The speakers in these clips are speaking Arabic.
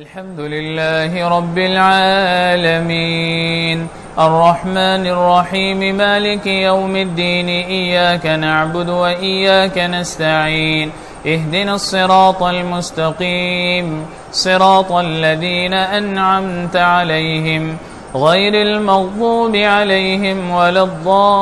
الحمد لله رب العالمين الرحمن الرحيم مالك يوم الدين إياك نعبد وإياك نستعين اهدنا الصراط المستقيم صراط الذين أنعمت عليهم غير المغضوب عليهم ولا الضالين.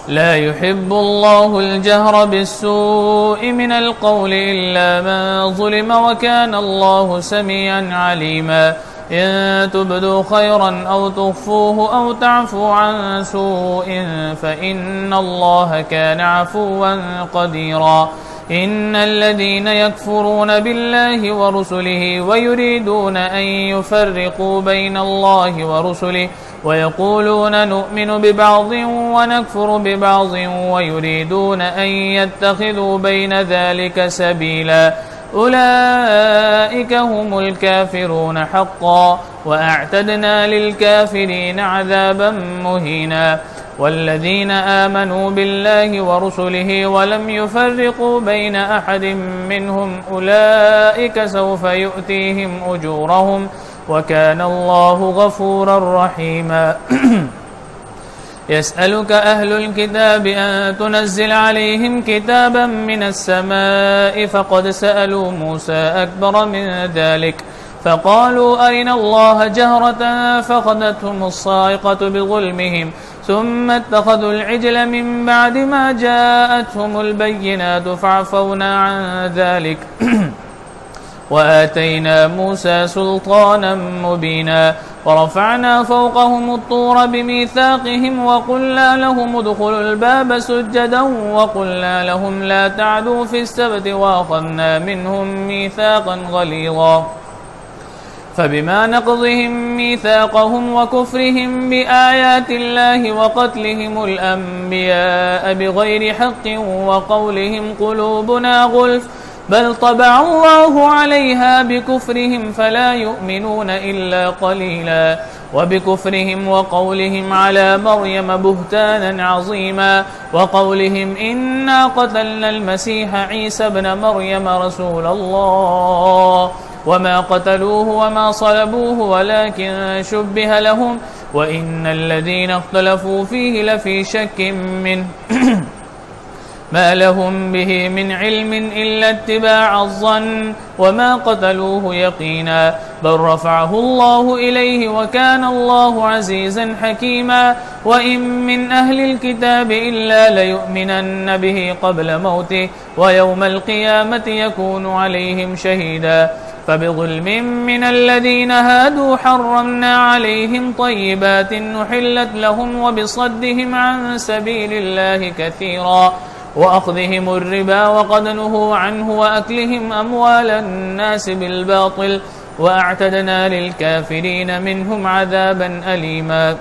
لا يحب الله الجهر بالسوء من القول إلا من ظلم وكان الله سميعا عليما. إن تبدوا خيرا أو تخفوه أو تعفوا عن سوء فإن الله كان عفوا قديرا. إن الذين يكفرون بالله ورسله ويريدون أن يفرقوا بين الله ورسله ويقولون نؤمن ببعض ونكفر ببعض ويريدون أن يتخذوا بين ذلك سبيلا أولئك هم الكافرون حقا وأعتدنا للكافرين عذابا مهينا. والذين آمنوا بالله ورسله ولم يفرقوا بين أحد منهم أولئك سوف يؤتيهم أجورهم وكان الله غفورا رحيما. يسألك أهل الكتاب أن تنزل عليهم كتابا من السماء فقد سألوا موسى أكبر من ذلك فقالوا أرنا الله جهرة فأخذتهم الصاعقة بظلمهم ثم اتخذوا العجل من بعد ما جاءتهم البينات فعفونا عن ذلك وآتينا موسى سلطانا مبينا. ورفعنا فوقهم الطور بميثاقهم وقلنا لهم ادخلوا الباب سجدا وقلنا لهم لا تعدوا في السبت وأخذنا منهم ميثاقا غليظا. فبما نقضهم ميثاقهم وكفرهم بآيات الله وقتلهم الأنبياء بغير حق وقولهم قلوبنا غلف بل طبع الله عليها بكفرهم فلا يؤمنون إلا قليلا. وبكفرهم وقولهم على مريم بهتانا عظيما وقولهم إنا قتلنا المسيح عيسى ابن مريم رسول الله وما قتلوه وما صلبوه ولكن شبه لهم وإن الذين اختلفوا فيه لفي شك منه ما لهم به من علم إلا اتباع الظن وما قتلوه يقينا بل رفعه الله إليه وكان الله عزيزا حكيما. وإن من أهل الكتاب إلا ليؤمنن به قبل موته ويوم القيامة يكون عليهم شهيدا. فبظلم من الذين هادوا حرمنا عليهم طيبات نحلت لهم وبصدهم عن سبيل الله كثيرا وأخذهم الربا وقد نهوا عنه وأكلهم أموال الناس بالباطل وأعتدنا للكافرين منهم عذابا أليما.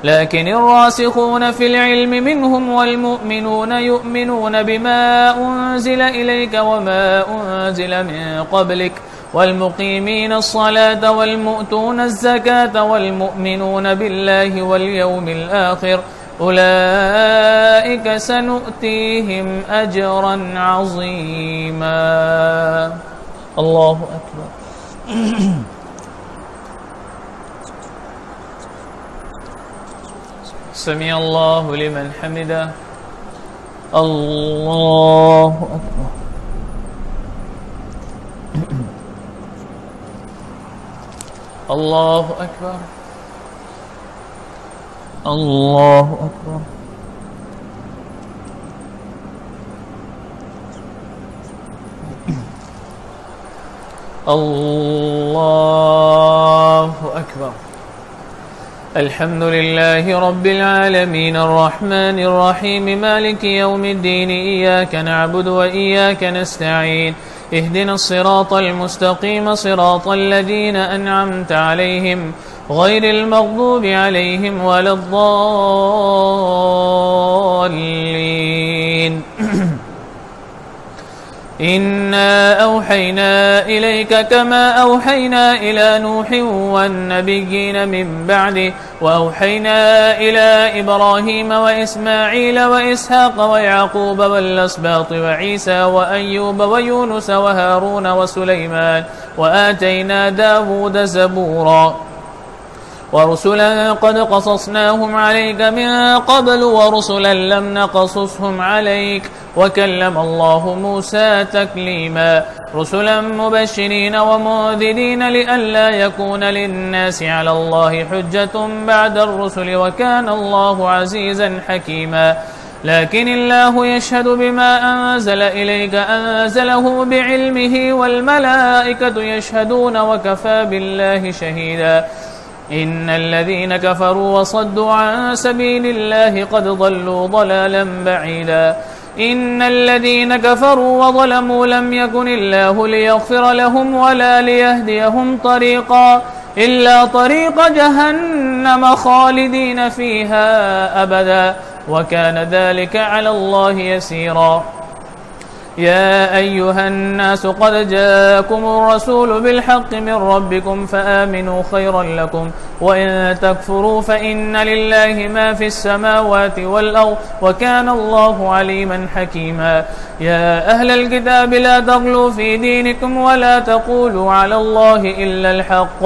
لكن الراسخون في العلم منهم والمؤمنون يؤمنون بما أنزل إليك وما أنزل من قبلك والمقيمين الصلاة والمؤتون الزكاة والمؤمنون بالله واليوم الآخر أولئك سنؤتيهم أجرا عظيما. الله أكبر. سمع الله لمن حمده. الله أكبر. الله أكبر. الله أكبر. الله أكبر. الحمد لله رب العالمين الرحمن الرحيم مالك يوم الدين إياك نعبد وإياك نستعين اهدنا الصراط المستقيم صراط الذين أنعمت عليهم غير المغضوب عليهم ولا الضالين. إنا أوحينا إليك كما أوحينا إلى نوح والنبيين من بعده وأوحينا إلى إبراهيم وإسماعيل وإسحاق ويعقوب والأسباط وعيسى وأيوب ويونس وهارون وسليمان وآتينا داود زبورا ورسلا قد قصصناهم عليك من قبل ورسلا لم نقصصهم عليك وكلم الله موسى تكليما رسلا مبشرين ومنذرين لئلا يكون للناس على الله حجة بعد الرسل وكان الله عزيزا حكيما لكن الله يشهد بما أنزل إليك أنزله بعلمه والملائكة يشهدون وكفى بالله شهيدا إن الذين كفروا وصدوا عن سبيل الله قد ضلوا ضلالا بعيدا إن الذين كفروا وظلموا لم يكن الله ليغفر لهم ولا ليهديهم طريقا إلا طريق جهنم خالدين فيها أبدا وكان ذلك على الله يسيرا يا أيها الناس قد جاءكم الرسول بالحق من ربكم فآمنوا خيرا لكم وإن تكفروا فإن لله ما في السماوات والأرض وكان الله عليما حكيما يا أهل الكتاب لا تغلوا في دينكم ولا تقولوا على الله إلا الحق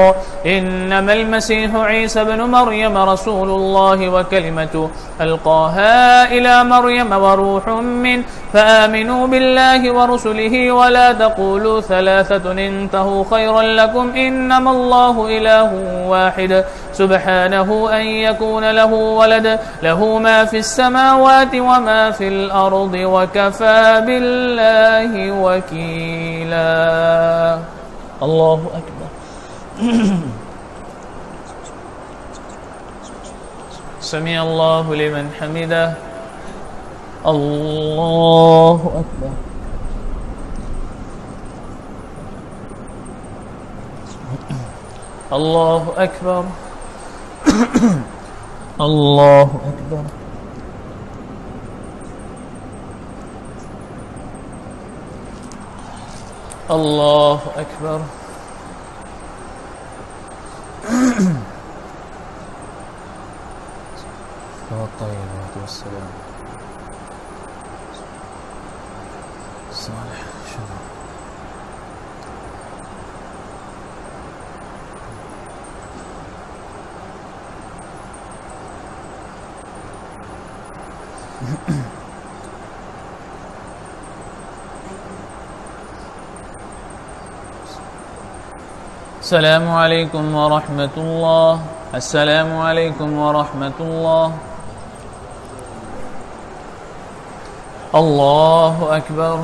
إنما المسيح عيسى بن مريم رسول الله وكلمته ألقاها إلى مريم وروح منه فآمنوا بالله ورسله ولا تقولوا ثلاثة انتهوا خيرا لكم إنما الله إله واحد سبحانه أن يكون له ولد له ما في السماوات وما في الأرض وكفى بالله وكيلا الله أكبر سمع الله لمن حمده الله أكبر الله أكبر الله أكبر الله أكبر والطيبات والسلام صالح شكرا السلام عليكم ورحمة الله السلام عليكم ورحمة الله الله أكبر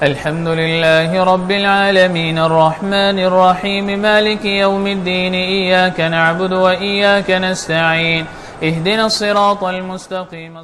الحمد لله رب العالمين الرحمن الرحيم مالك يوم الدين إياك نعبد وإياك نستعين اهدنا الصراط المستقيم